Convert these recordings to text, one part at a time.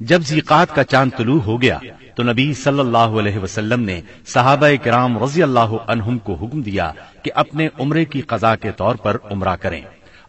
جب ذیقات کا چاند طلوع ہو گیا تو نبی صلی اللہ علیہ وسلم نے صحابہ کرام رضی اللہ عنہم کو حکم دیا کہ اپنے عمرے کی قضا کے طور پر عمرہ کریں،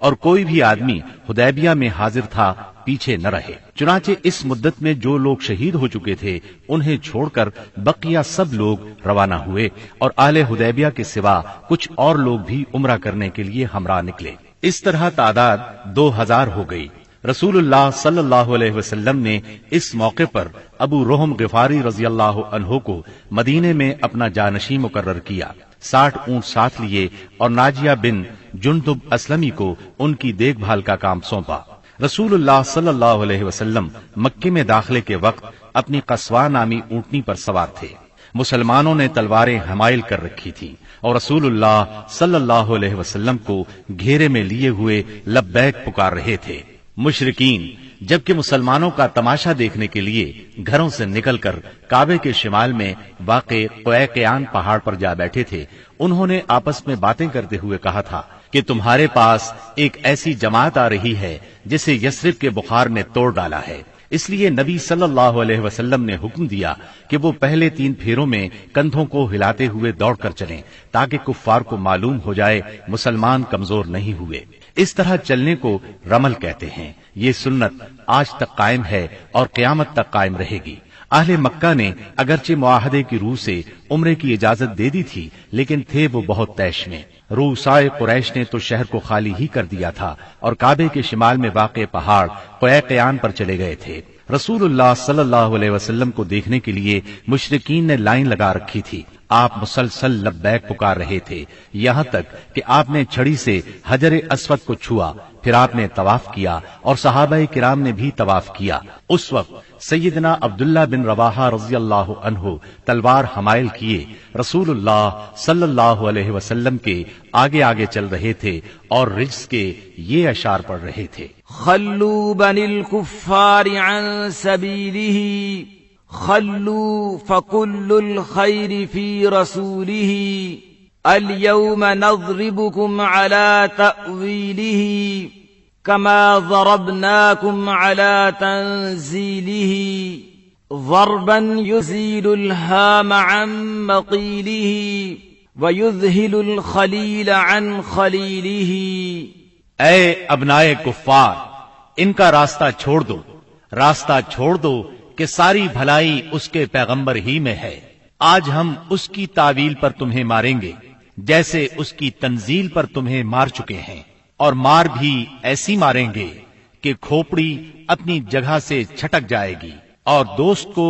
اور کوئی بھی آدمی حدیبیہ میں حاضر تھا پیچھے نہ رہے۔ چنانچہ اس مدت میں جو لوگ شہید ہو چکے تھے انہیں چھوڑ کر بقیہ سب لوگ روانہ ہوئے، اور اہل حدیبیہ کے سوا کچھ اور لوگ بھی عمرہ کرنے کے لیے ہمراہ نکلے۔ اس طرح تعداد 2000 ہو گئی۔ رسول اللہ صلی اللہ علیہ وسلم نے اس موقع پر ابو رحم غفاری رضی اللہ عنہ کو مدینے میں اپنا جانشین مقرر کیا، 60 اونٹ ساتھ لیے اور ناجیہ بن جندب اسلمی کو ان کی دیکھ بھال کا کام سونپا۔ رسول اللہ صلی اللہ علیہ وسلم مکے میں داخلے کے وقت اپنی قصوہ نامی اونٹنی پر سوار تھے۔ مسلمانوں نے تلواریں حمائل کر رکھی تھیں اور رسول اللہ صلی اللہ علیہ وسلم کو گھیرے میں لیے ہوئے لبیک پکار رہے تھے۔ مشرکین جبکہ مسلمانوں کا تماشا دیکھنے کے لیے گھروں سے نکل کر کعبے کے شمال میں واقع قویقیان پہاڑ پر جا بیٹھے تھے، انہوں نے آپس میں باتیں کرتے ہوئے کہا تھا کہ تمہارے پاس ایک ایسی جماعت آ رہی ہے جسے یثرب کے بخار نے توڑ ڈالا ہے، اس لیے نبی صلی اللہ علیہ وسلم نے حکم دیا کہ وہ پہلے 3 پھیروں میں کندھوں کو ہلاتے ہوئے دوڑ کر چلیں تاکہ کفار کو معلوم ہو جائے مسلمان کمزور نہیں ہوئے۔ اس طرح چلنے کو رمل کہتے ہیں۔ یہ سنت آج تک قائم ہے اور قیامت تک قائم رہے گی۔ اہل مکہ نے اگرچہ معاہدے کی روح سے عمرے کی اجازت دے دی تھی، لیکن تھے وہ بہت طیش میں۔ روسائے قریش نے تو شہر کو خالی ہی کر دیا تھا اور کعبے کے شمال میں واقع پہاڑ قویقیان پر چلے گئے تھے۔ رسول اللہ صلی اللہ علیہ وسلم کو دیکھنے کے لیے مشرکین نے لائن لگا رکھی تھی۔ آپ مسلسل لبیک پکار رہے تھے، یہاں تک کہ آپ نے چھڑی سے حجر اسود کو چھوا، پھر آپ نے طواف کیا اور صحابہ کرام نے بھی طواف کیا۔ اس وقت سیدنا عبداللہ بن رواحہ رضی اللہ عنہ تلوار حمائل کیے رسول اللہ صلی اللہ علیہ وسلم کے آگے آگے چل رہے تھے اور رجز کے یہ اشعار پڑھ رہے تھے: خلوا بنی الكفار عن سبیلہ خلوا فكل الخير في رسوله اليوم نضربكم على تأويله كما ضربناكم على تنزيله ضربا يزيل الهام عن مقيله ويذهل الخليل عن خليله۔ اے ابنائے کفار، ان کا راستہ چھوڑ دو، راستہ چھوڑ دو کہ ساری بھلائی اس کے پیغمبر ہی میں ہے۔ آج ہم اس کی تعویل پر تمہیں ماریں گے جیسے اس کی تنزیل پر تمہیں مار چکے ہیں، اور مار بھی ایسی ماریں گے کہ کھوپڑی اپنی جگہ سے چھٹک جائے گی اور دوست کو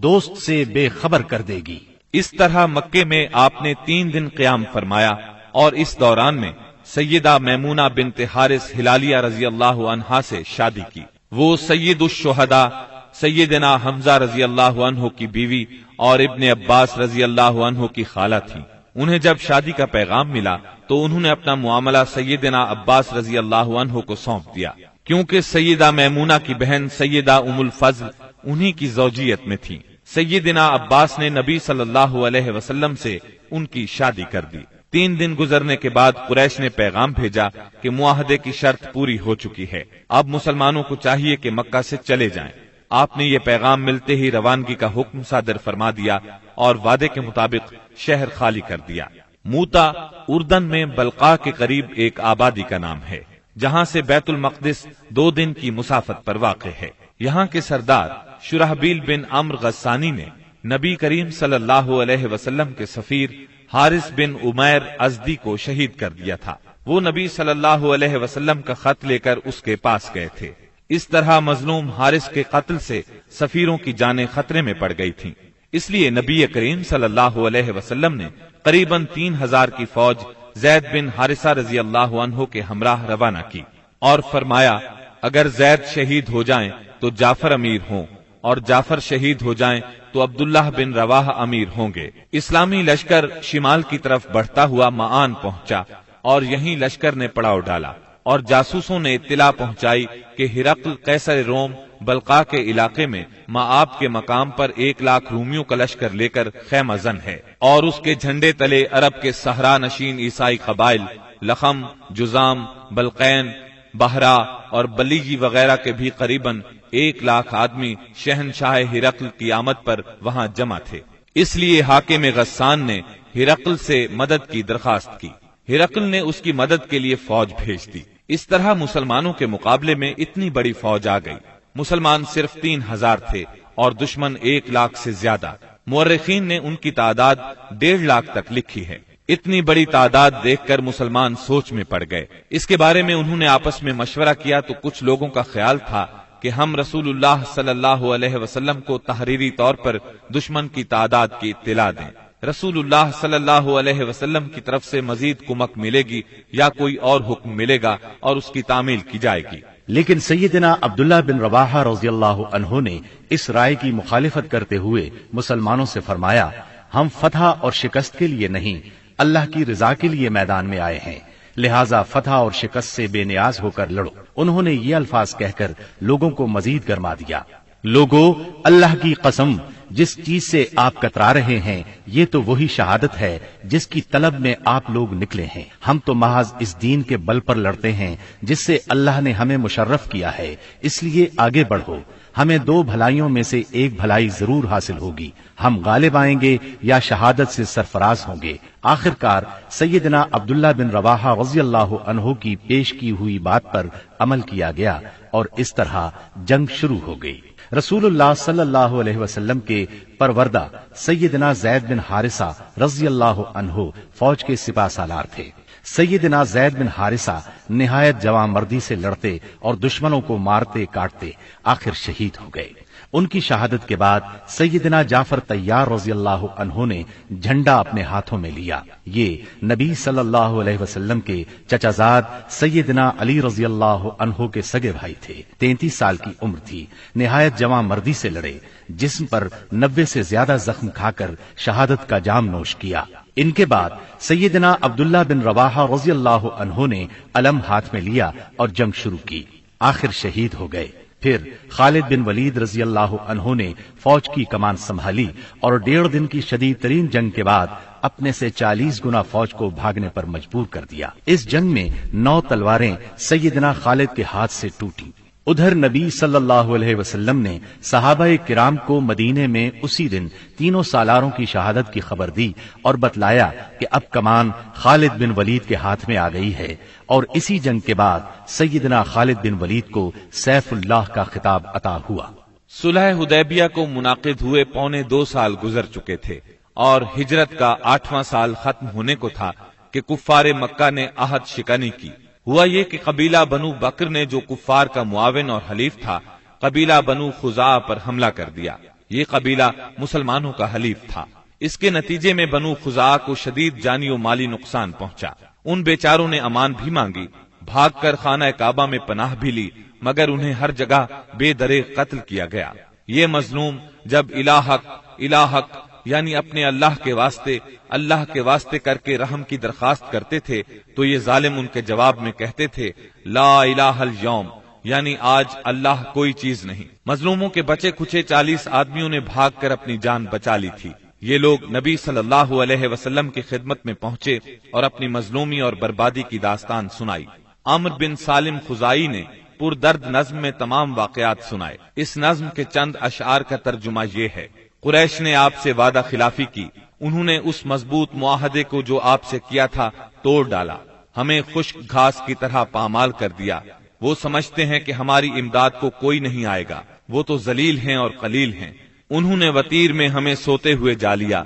دوست سے بے خبر کر دے گی۔ اس طرح مکے میں آپ نے 3 دن قیام فرمایا، اور اس دوران میں سیدہ میمونہ بنت حارث ہلالیہ رضی اللہ عنہا سے شادی کی۔ وہ سید الشہداء سیدنا حمزہ رضی اللہ عنہ کی بیوی اور ابن عباس رضی اللہ عنہ کی خالہ تھی۔ انہیں جب شادی کا پیغام ملا تو انہوں نے اپنا معاملہ سیدنا عباس رضی اللہ عنہ کو سونپ دیا، کیونکہ سیدہ میمونہ کی بہن سیدہ ام الفضل انہی کی زوجیت میں تھی۔ سیدنا عباس نے نبی صلی اللہ علیہ وسلم سے ان کی شادی کر دی۔ 3 دن گزرنے کے بعد قریش نے پیغام بھیجا کہ معاہدے کی شرط پوری ہو چکی ہے، اب مسلمانوں کو چاہیے کہ مکہ سے چلے جائیں۔ آپ نے یہ پیغام ملتے ہی روانگی کا حکم صادر فرما دیا اور وعدے کے مطابق شہر خالی کر دیا۔ موتا اردن میں بلقاء کے قریب ایک آبادی کا نام ہے، جہاں سے بیت المقدس 2 دن کی مسافت پر واقع ہے۔ یہاں کے سردار شرحبیل بن عمرو غسانی نے نبی کریم صلی اللہ علیہ وسلم کے سفیر حارث بن عمیر ازدی کو شہید کر دیا تھا۔ وہ نبی صلی اللہ علیہ وسلم کا خط لے کر اس کے پاس گئے تھے۔ اس طرح مظلوم حارث کے قتل سے سفیروں کی جانیں خطرے میں پڑ گئی تھیں، اس لیے نبی کریم صلی اللہ علیہ وسلم نے قریباً 3000 کی فوج زید بن حارثہ رضی اللہ عنہ کے ہمراہ روانہ کی اور فرمایا اگر زید شہید ہو جائیں تو جعفر امیر ہوں اور جعفر شہید ہو جائیں تو عبداللہ بن رواحہ امیر ہوں گے۔ اسلامی لشکر شمال کی طرف بڑھتا ہوا معان پہنچا اور یہیں لشکر نے پڑاؤ ڈالا اور جاسوسوں نے اطلاع پہنچائی کہ ہرقل قیصر روم بلقاء کے علاقے میں مآب کے مقام پر 1,00,000 رومیوں کا لشکر لے کر خیمہ زن ہے اور اس کے جھنڈے تلے عرب کے صحرا نشین عیسائی قبائل لخم، جزام، بلقین، بہرا، اور بلیجی وغیرہ کے بھی قریباً 1,00,000 آدمی شہنشاہ ہرقل کی آمد پر وہاں جمع تھے۔ اس لیے حاکم غسان نے ہرقل سے مدد کی درخواست کی۔ ہرقل نے اس کی مدد کے لیے فوج بھیج دی۔ اس طرح مسلمانوں کے مقابلے میں اتنی بڑی فوج آ گئی۔ مسلمان صرف 3,000 تھے اور دشمن 1,00,000 سے زیادہ۔ مورخین نے ان کی تعداد 1,50,000 تک لکھی ہے۔ اتنی بڑی تعداد دیکھ کر مسلمان سوچ میں پڑ گئے۔ اس کے بارے میں انہوں نے آپس میں مشورہ کیا تو کچھ لوگوں کا خیال تھا کہ ہم رسول اللہ صلی اللہ علیہ وسلم کو تحریری طور پر دشمن کی تعداد کی اطلاع دیں۔ رسول اللہ صلی اللہ علیہ وسلم کی طرف سے مزید کمک ملے گی یا کوئی اور حکم ملے گا اور اس کی تعمیل کی جائے گی۔ لیکن سیدنا عبداللہ بن رواحہ رضی اللہ عنہ نے اس رائے کی مخالفت کرتے ہوئے مسلمانوں سے فرمایا، ہم فتح اور شکست کے لیے نہیں، اللہ کی رضا کے لیے میدان میں آئے ہیں، لہذا فتح اور شکست سے بے نیاز ہو کر لڑو۔ انہوں نے یہ الفاظ کہہ کر لوگوں کو مزید گرما دیا، لوگو اللہ کی قسم، جس چیز سے آپ کترا رہے ہیں یہ تو وہی شہادت ہے جس کی طلب میں آپ لوگ نکلے ہیں۔ ہم تو محض اس دین کے بل پر لڑتے ہیں جس سے اللہ نے ہمیں مشرف کیا ہے، اس لیے آگے بڑھو، ہمیں 2 بھلائیوں میں سے ایک بھلائی ضرور حاصل ہوگی، ہم غالب آئیں گے یا شہادت سے سرفراز ہوں گے۔ آخرکار سیدنا عبداللہ بن رواحہ رضی اللہ عنہ کی پیش کی ہوئی بات پر عمل کیا گیا اور اس طرح جنگ شروع ہو گئی۔ رسول اللہ صلی اللہ علیہ وسلم کے پروردہ سیدنا زید بن حارثہ رضی اللہ عنہ فوج کے سپہ سالار تھے۔ سیدنا زید بن حارثہ نہایت جواں مردی سے لڑتے اور دشمنوں کو مارتے کاٹتے آخر شہید ہو گئے۔ ان کی شہادت کے بعد سیدنا جعفر طیار رضی اللہ عنہ نے جھنڈا اپنے ہاتھوں میں لیا۔ یہ نبی صلی اللہ علیہ وسلم کے چچا زاد سیدنا علی رضی اللہ عنہ کے سگے بھائی تھے۔ 33 سال کی عمر تھی، نہایت جواں مردی سے لڑے، جسم پر 90 سے زیادہ زخم کھا کر شہادت کا جام نوش کیا۔ ان کے بعد سیدنا عبداللہ بن رواحہ رضی اللہ عنہ نے علم ہاتھ میں لیا اور جنگ شروع کی، آخر شہید ہو گئے۔ پھر خالد بن ولید رضی اللہ عنہ نے فوج کی کمان سنبھالی اور 1.5 دن کی شدید ترین جنگ کے بعد اپنے سے 40 گنا فوج کو بھاگنے پر مجبور کر دیا۔ اس جنگ میں 9 تلواریں سیدنا خالد کے ہاتھ سے ٹوٹیں۔ ادھر نبی صلی اللہ علیہ وسلم نے صحابہ کرام کو مدینے میں اسی دن 3 سالاروں کی شہادت کی خبر دی اور بتلایا کہ اب کمان خالد بن ولید کے ہاتھ میں آ گئی ہے، اور اسی جنگ کے بعد سیدنا خالد بن ولید کو سیف اللہ کا خطاب عطا ہوا۔ صلح حدیبیہ کو منعقد ہوئے 2.25 سال گزر چکے تھے اور ہجرت کا 8واں سال ختم ہونے کو تھا کہ کفار مکہ نے عہد شکنی کی۔ ہوا یہ کہ قبیلہ بنو بکر نے جو کفار کا معاون اور حلیف تھا، قبیلہ بنو خزاعہ پر حملہ کر دیا۔ یہ قبیلہ مسلمانوں کا حلیف تھا۔ اس کے نتیجے میں بنو خزاعہ کو شدید جانی و مالی نقصان پہنچا۔ ان بیچاروں نے امان بھی مانگی، بھاگ کر خانہ کعبہ میں پناہ بھی لی، مگر انہیں ہر جگہ بے دریغ قتل کیا گیا۔ یہ مظلوم جب الہک یعنی اپنے اللہ کے واسطے کر کے رحم کی درخواست کرتے تھے تو یہ ظالم ان کے جواب میں کہتے تھے لا الہ الیوم، یعنی آج اللہ کوئی چیز نہیں۔ مظلوموں کے بچے کچے 40 آدمیوں نے بھاگ کر اپنی جان بچا لی تھی۔ یہ لوگ نبی صلی اللہ علیہ وسلم کی خدمت میں پہنچے اور اپنی مظلومی اور بربادی کی داستان سنائی۔ عمرو بن سالم خزائی نے پردرد نظم میں تمام واقعات سنائے۔ اس نظم کے چند اشعار کا ترجمہ یہ ہے: قریش نے آپ سے وعدہ خلافی کی، انہوں نے اس مضبوط معاہدے کو جو آپ سے کیا تھا توڑ ڈالا، ہمیں خشک گھاس کی طرح پامال کر دیا۔ وہ سمجھتے ہیں کہ ہماری امداد کو کوئی نہیں آئے گا، وہ تو ذلیل ہیں اور قلیل ہیں۔ انہوں نے وطیر میں ہمیں سوتے ہوئے جا لیا،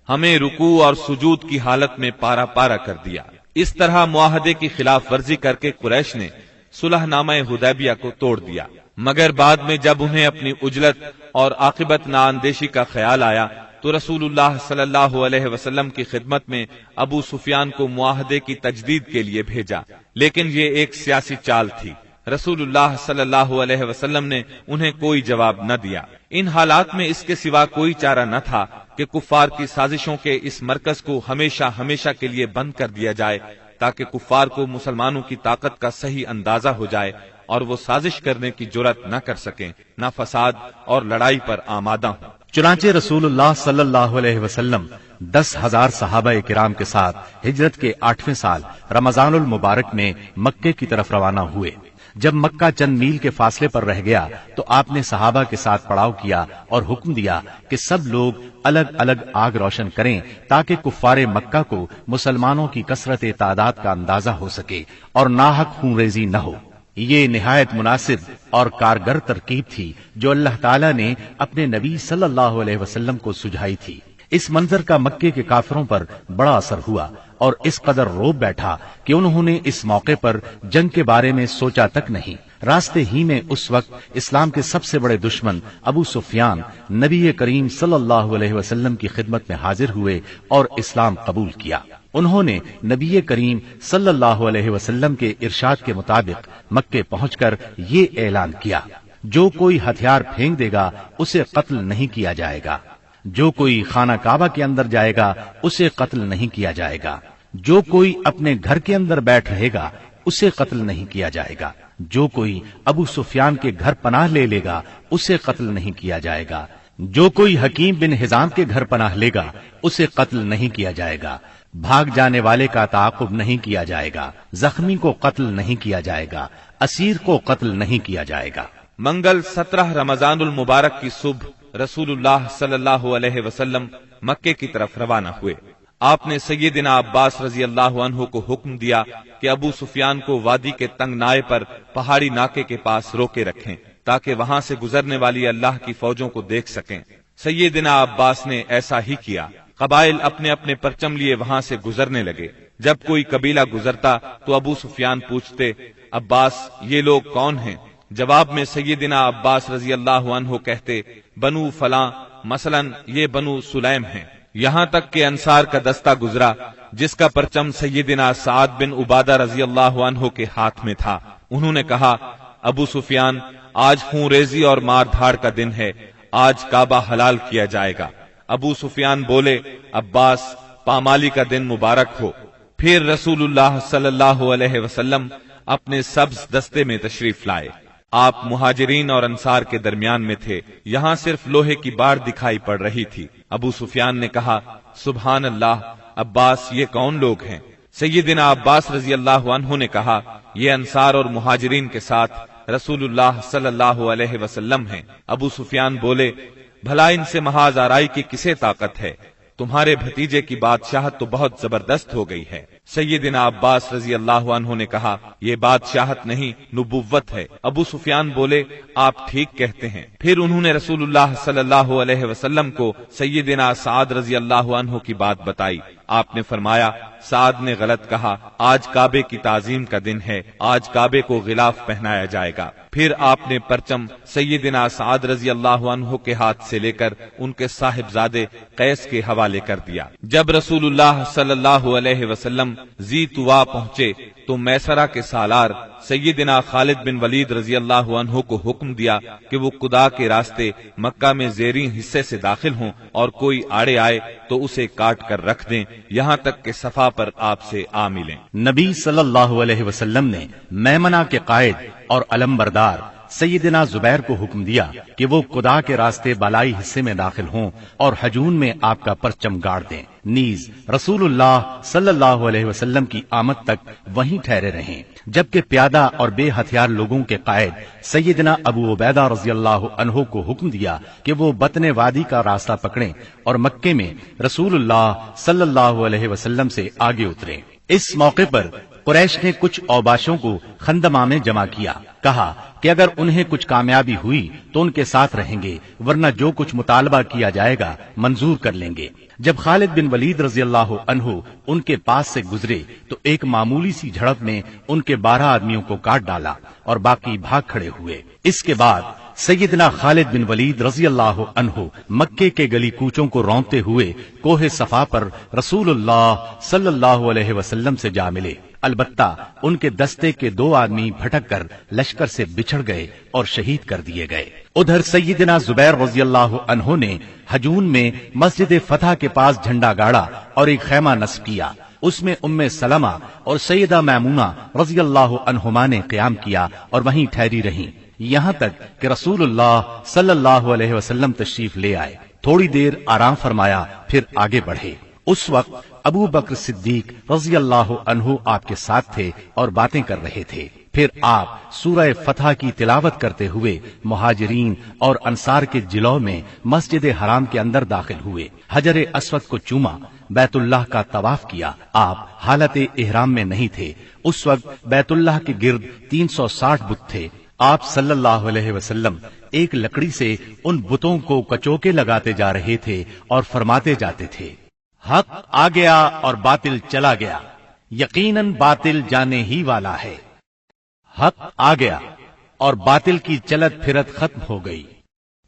ہمیں رکوع اور سجود کی حالت میں پارا پارا کر دیا۔ اس طرح معاہدے کی خلاف ورزی کر کے قریش نے صلح نامہ حدیبیہ کو توڑ دیا، مگر بعد میں جب انہیں اپنی عجلت اور عاقبت نااندیشی کا خیال آیا تو رسول اللہ صلی اللہ علیہ وسلم کی خدمت میں ابو سفیان کو معاہدے کی تجدید کے لیے بھیجا، لیکن یہ ایک سیاسی چال تھی۔ رسول اللہ صلی اللہ علیہ وسلم نے انہیں کوئی جواب نہ دیا۔ ان حالات میں اس کے سوا کوئی چارہ نہ تھا کہ کفار کی سازشوں کے اس مرکز کو ہمیشہ ہمیشہ کے لیے بند کر دیا جائے، تاکہ کفار کو مسلمانوں کی طاقت کا صحیح اندازہ ہو جائے اور وہ سازش کرنے کی جرأت نہ کر سکیں، نہ فساد اور لڑائی پر آمادہ ہوں۔ چنانچہ رسول اللہ صلی اللہ علیہ وسلم 10,000 صحابہ کرام کے ساتھ ہجرت کے 8ویں سال رمضان المبارک میں مکے کی طرف روانہ ہوئے۔ جب مکہ چند میل کے فاصلے پر رہ گیا تو آپ نے صحابہ کے ساتھ پڑاؤ کیا اور حکم دیا کہ سب لوگ الگ الگ آگ روشن کریں تاکہ کفار مکہ کو مسلمانوں کی کثرت تعداد کا اندازہ ہو سکے اور ناحق خون ریزی نہ ہو۔ یہ نہایت مناسب اور کارگر ترکیب تھی جو اللہ تعالیٰ نے اپنے نبی صلی اللہ علیہ وسلم کو سجھائی تھی۔ اس منظر کا مکے کے کافروں پر بڑا اثر ہوا اور اس قدر روب بیٹھا کہ انہوں نے اس موقع پر جنگ کے بارے میں سوچا تک نہیں۔ راستے ہی میں اس وقت اسلام کے سب سے بڑے دشمن ابو سفیان نبی کریم صلی اللہ علیہ وسلم کی خدمت میں حاضر ہوئے اور اسلام قبول کیا۔ انہوں نے نبی کریم صلی اللہ علیہ وسلم کے ارشاد کے مطابق مکے پہنچ کر یہ اعلان کیا، جو کوئی ہتھیار پھینک دے گا اسے قتل نہیں کیا جائے گا، جو کوئی خانہ کعبہ کے اندر جائے گا اسے قتل نہیں کیا جائے گا، جو کوئی اپنے گھر کے اندر بیٹھ رہے گا اسے قتل نہیں کیا جائے گا، جو کوئی ابو سفیان کے گھر پناہ لے لے گا اسے قتل نہیں کیا جائے گا، جو کوئی حکیم بن حزام کے گھر پناہ لے گا اسے قتل نہیں کیا جائے گا، بھاگ جانے والے کا تعاقب نہیں کیا جائے گا، زخمی کو قتل نہیں کیا جائے گا، اسیر کو قتل نہیں کیا جائے گا۔ منگل 17 رمضان المبارک کی صبح رسول اللہ صلی اللہ علیہ وسلم مکے کی طرف روانہ ہوئے۔ آپ نے سیدنا عباس رضی اللہ عنہ کو حکم دیا کہ ابو سفیان کو وادی کے تنگ نائے پر پہاڑی ناکے کے پاس روکے رکھیں تاکہ وہاں سے گزرنے والی اللہ کی فوجوں کو دیکھ سکیں۔ سیدنا عباس نے ایسا ہی کیا۔ قبائل اپنے اپنے پرچم لیے وہاں سے گزرنے لگے۔ جب کوئی قبیلہ گزرتا تو ابو سفیان پوچھتے، عباس یہ لوگ کون ہیں؟ جواب میں سیدنا عباس رضی اللہ عنہ کہتے، بنو فلاں، مثلا یہ بنو سلیم ہیں۔ یہاں تک کہ انصار کا دستہ گزرا جس کا پرچم سیدنا سعد بن عبادہ رضی اللہ عنہ کے ہاتھ میں تھا۔ انہوں نے کہا، ابو سفیان آج خون ریزی اور مار دھاڑ کا دن ہے، آج کعبہ حلال کیا جائے گا۔ ابو سفیان بولے، عباس پامالی کا دن مبارک ہو۔ پھر رسول اللہ صلی اللہ علیہ وسلم اپنے سبز دستے میں تشریف لائے۔ آپ مہاجرین اور انصار کے درمیان میں تھے۔ یہاں صرف لوہے کی باڑ دکھائی پڑ رہی تھی۔ ابو سفیان نے کہا، سبحان اللہ، عباس یہ کون لوگ ہیں؟ سیدنا عباس رضی اللہ عنہ نے کہا، یہ انصار اور مہاجرین کے ساتھ رسول اللہ صلی اللہ علیہ وسلم ہیں۔ ابو سفیان بولے، بھلا ان سے محاذ آرائی کی کسے طاقت ہے؟ تمہارے بھتیجے کی بادشاہت تو بہت زبردست ہو گئی ہے۔ سیدنا عباس رضی اللہ عنہ نے کہا، یہ بادشاہت نہیں، نبوت ہے۔ ابو سفیان بولے، آپ ٹھیک کہتے ہیں۔ پھر انہوں نے رسول اللہ صلی اللہ علیہ وسلم کو سیدنا سعد رضی اللہ عنہ کی بات بتائی۔ آپ نے فرمایا، سعد نے غلط کہا، آج کعبے کی تعظیم کا دن ہے، آج کعبے کو غلاف پہنایا جائے گا۔ پھر آپ نے پرچم سیدنا سعد رضی اللہ عنہ کے ہاتھ سے لے کر ان کے صاحبزادے قیس کے حوالے کر دیا۔ جب رسول اللہ صلی اللہ علیہ وسلم ذی طوا پہنچے تو میسرہ کے سالار سیدنا خالد بن ولید رضی اللہ عنہ کو حکم دیا کہ وہ قدا کے راستے مکہ میں زیریں حصے سے داخل ہوں اور کوئی آڑے آئے تو اسے کاٹ کر رکھ دیں یہاں تک کہ صفا پر آپ سے آ ملیں۔ نبی صلی اللہ علیہ وسلم نے میمنہ کے قائد اور علمبردار سیدنا زبیر کو حکم دیا کہ وہ قدا کے راستے بالائی حصے میں داخل ہوں اور حجون میں آپ کا پرچم گاڑ دیں، نیز رسول اللہ صلی اللہ علیہ وسلم کی آمد تک وہیں ٹھہرے رہیں، جبکہ پیادہ اور بے ہتھیار لوگوں کے قائد سیدنا ابو عبیدہ رضی اللہ عنہ کو حکم دیا کہ وہ بطن وادی کا راستہ پکڑیں اور مکے میں رسول اللہ صلی اللہ علیہ وسلم سے آگے اتریں۔ اس موقع پر قریش نے کچھ اوباشوں کو خندمہ میں جمع کیا، کہا کہ اگر انہیں کچھ کامیابی ہوئی تو ان کے ساتھ رہیں گے، ورنہ جو کچھ مطالبہ کیا جائے گا منظور کر لیں گے۔ جب خالد بن ولید رضی اللہ عنہ ان کے پاس سے گزرے تو ایک معمولی سی جھڑپ میں ان کے 12 آدمیوں کو کاٹ ڈالا اور باقی بھاگ کھڑے ہوئے۔ اس کے بعد سیدنا خالد بن ولید رضی اللہ عنہ مکے کے گلی کوچوں کو رونتے ہوئے کوہ صفا پر رسول اللہ صلی اللہ علیہ وسلم سے جا ملے، البتہ ان کے دستے کے 2 آدمی بھٹک کر لشکر سے بچھڑ گئے اور شہید کر دیے گئے۔ ادھر سیدنا زبیر رضی اللہ عنہ نے حجون میں مسجد فتح کے پاس جھنڈا گاڑا اور ایک خیمہ نصب کیا، اس میں ام سلمہ اور سیدہ میمونہ رضی اللہ عنہما نے قیام کیا اور وہیں ٹھہری رہیں یہاں تک کہ رسول اللہ صلی اللہ علیہ وسلم تشریف لے آئے۔ تھوڑی دیر آرام فرمایا پھر آگے بڑھے۔ اس وقت ابو بکر صدیق رضی اللہ عنہ آپ کے ساتھ تھے اور باتیں کر رہے تھے۔ پھر آپ سورہ فتح کی تلاوت کرتے ہوئے مہاجرین اور انصار کے جلو میں مسجد حرام کے اندر داخل ہوئے، حجر اسود کو چوما، بیت اللہ کا طواف کیا۔ آپ حالت احرام میں نہیں تھے، اس وقت بیت اللہ کے گرد 360 بت تھے۔ آپ صلی اللہ علیہ وسلم ایک لکڑی سے ان بتوں کو کچوکے لگاتے جا رہے تھے اور فرماتے جاتے تھے، حق آ گیا اور باطل چلا گیا، یقیناً باطل جانے ہی والا ہے۔ حق آ گیا اور باطل کی چلت پھرت ختم ہو گئی۔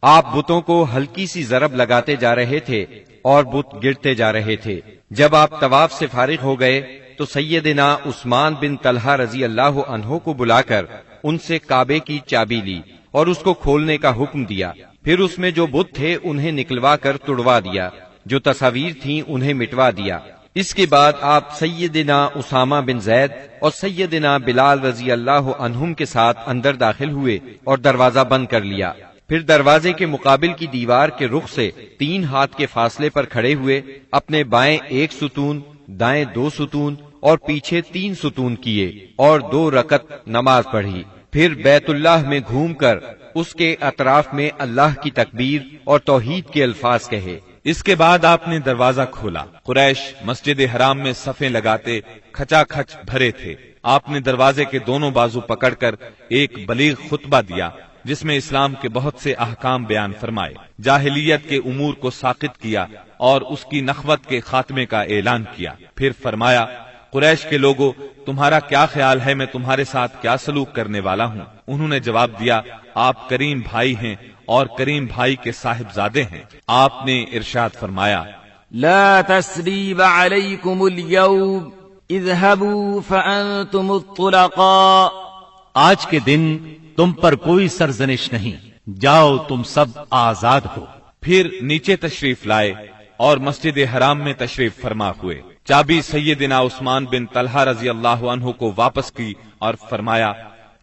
آپ بتوں کو ہلکی سی ضرب لگاتے جا رہے تھے اور بت گرتے جا رہے تھے۔ جب آپ طواف سے فارغ ہو گئے تو سیدنا عثمان بن طلحہ رضی اللہ عنہ کو بلا کر ان سے کعبے کی چابی لی اور اس کو کھولنے کا حکم دیا۔ پھر اس میں جو بت تھے انہیں نکلوا کر توڑوا دیا، جو تصاویر تھیں انہیں مٹوا دیا۔ اس کے بعد آپ سیدنا اسامہ بن زید اور سیدنا بلال رضی اللہ عنہم کے ساتھ اندر داخل ہوئے اور دروازہ بند کر لیا۔ پھر دروازے کے مقابل کی دیوار کے رخ سے 3 ہاتھ کے فاصلے پر کھڑے ہوئے اپنے بائیں 1 ستون، دائیں 2 ستون اور پیچھے 3 ستون کیے اور 2 رکعت نماز پڑھی۔ پھر بیت اللہ میں گھوم کر اس کے اطراف میں اللہ کی تکبیر اور توحید کے الفاظ کہے۔ اس کے بعد آپ نے دروازہ کھولا۔ قریش مسجد حرام میں صفیں لگاتے کھچا کھچ بھرے تھے۔ آپ نے دروازے کے دونوں بازو پکڑ کر ایک بلیغ خطبہ دیا جس میں اسلام کے بہت سے احکام بیان فرمائے، جاہلیت کے امور کو ساقط کیا اور اس کی نخوت کے خاتمے کا اعلان کیا۔ پھر فرمایا، قریش کے لوگوں، تمہارا کیا خیال ہے میں تمہارے ساتھ کیا سلوک کرنے والا ہوں؟ انہوں نے جواب دیا، آپ کریم بھائی ہیں اور کریم بھائی کے صاحبزادے ہیں۔ آپ نے ارشاد فرمایا، لا تسریب علیکم اليوم اذهبوا فانتم الطلقاء، آج کے دن تم پر کوئی سرزنش نہیں، جاؤ تم سب آزاد ہو۔ پھر نیچے تشریف لائے اور مسجد حرام میں تشریف فرما ہوئے۔ چابی سیدنا عثمان بن طلحہ رضی اللہ عنہ کو واپس کی اور فرمایا،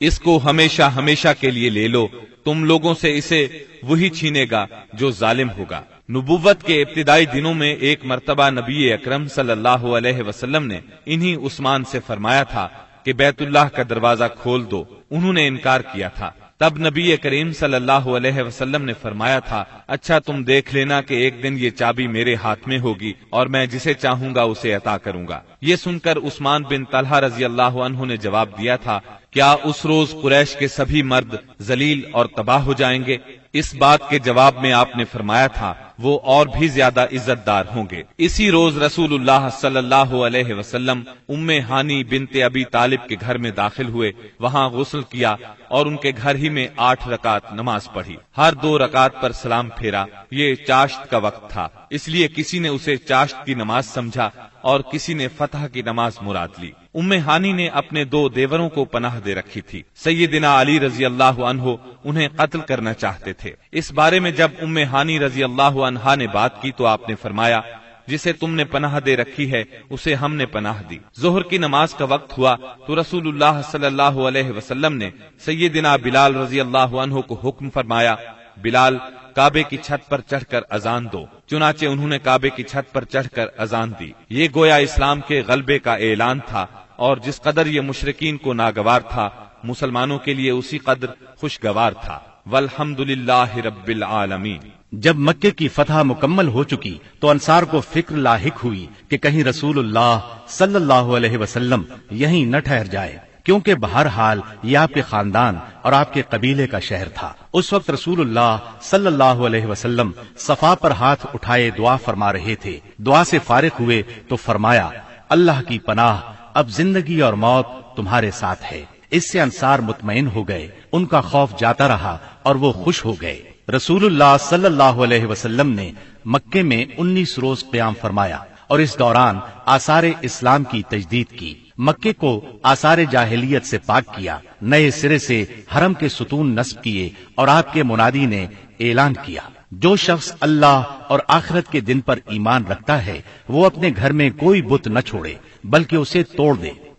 اس کو ہمیشہ ہمیشہ کے لیے لے لو، تم لوگوں سے اسے وہی چھینے گا جو ظالم ہوگا۔ نبوت کے ابتدائی دنوں میں ایک مرتبہ نبی اکرم صلی اللہ علیہ وسلم نے انہی عثمان سے فرمایا تھا کہ بیت اللہ کا دروازہ کھول دو، انہوں نے انکار کیا تھا۔ تب نبی کریم صلی اللہ علیہ وسلم نے فرمایا تھا، اچھا تم دیکھ لینا کہ ایک دن یہ چابی میرے ہاتھ میں ہوگی اور میں جسے چاہوں گا اسے عطا کروں گا۔ یہ سن کر عثمان بن طلحہ رضی اللہ عنہ نے جواب دیا تھا، کیا اس روز قریش کے سبھی مرد ذلیل اور تباہ ہو جائیں گے؟ اس بات کے جواب میں آپ نے فرمایا تھا، وہ اور بھی زیادہ عزت دار ہوں گے۔ اسی روز رسول اللہ صلی اللہ علیہ وسلم ام ہانی بنت ابی طالب کے گھر میں داخل ہوئے، وہاں غسل کیا اور ان کے گھر ہی میں 8 رکعت نماز پڑھی۔ ہر 2 رکعت پر سلام پھیرا۔ یہ چاشت کا وقت تھا، اس لیے کسی نے اسے چاشت کی نماز سمجھا اور کسی نے فتح کی نماز مراد لی۔ ام ہانی نے اپنے 2 دیوروں کو پناہ دے رکھی تھی۔ سیدنا علی رضی اللہ عنہ انہیں قتل کرنا چاہتے تھے۔ اس بارے میں جب ام ہانی رضی اللہ عنہا نے بات کی تو آپ نے فرمایا، جسے تم نے پناہ دے رکھی ہے اسے ہم نے پناہ دی۔ ظہر کی نماز کا وقت ہوا تو رسول اللہ صلی اللہ علیہ وسلم نے سیدنا بلال رضی اللہ عنہ کو حکم فرمایا، بلال کعبے کی چھت پر چڑھ کر اذان دو۔ چنانچہ انہوں نے کعبے کی چھت پر چڑھ کر اذان دی۔ یہ گویا اسلام کے غلبے کا اعلان تھا، اور جس قدر یہ مشرکین کو ناگوار تھا مسلمانوں کے لیے اسی قدر خوشگوار تھا۔ والحمدللہ رب العالمین۔ جب مکے کی فتح مکمل ہو چکی تو انصار کو فکر لاحق ہوئی کہ کہیں رسول اللہ صلی اللہ علیہ وسلم یہیں نہ ٹھہر جائے، کیونکہ بہرحال یہ آپ کے خاندان اور آپ کے قبیلے کا شہر تھا۔ اس وقت رسول اللہ صلی اللہ علیہ وسلم صفا پر ہاتھ اٹھائے دعا فرما رہے تھے۔ دعا سے فارغ ہوئے تو فرمایا، اللہ کی پناہ، اب زندگی اور موت تمہارے ساتھ ہے۔ اس سے انصار مطمئن ہو گئے، ان کا خوف جاتا رہا اور وہ خوش ہو گئے۔ رسول اللہ صلی اللہ علیہ وسلم نے مکے میں 19 روز قیام فرمایا اور اس دوران آثار اسلام کی تجدید کی۔ مکے کو آثار جاہلیت سے پاک کیا، نئے سرے سے حرم کے ستون نصب کیے اور آپ کے منادی نے اعلان کیا، جو شخص اللہ اور آخرت کے دن پر ایمان رکھتا ہے وہ اپنے گھر میں کوئی بت نہ چھوڑے بلکہ اسے توڑ دے۔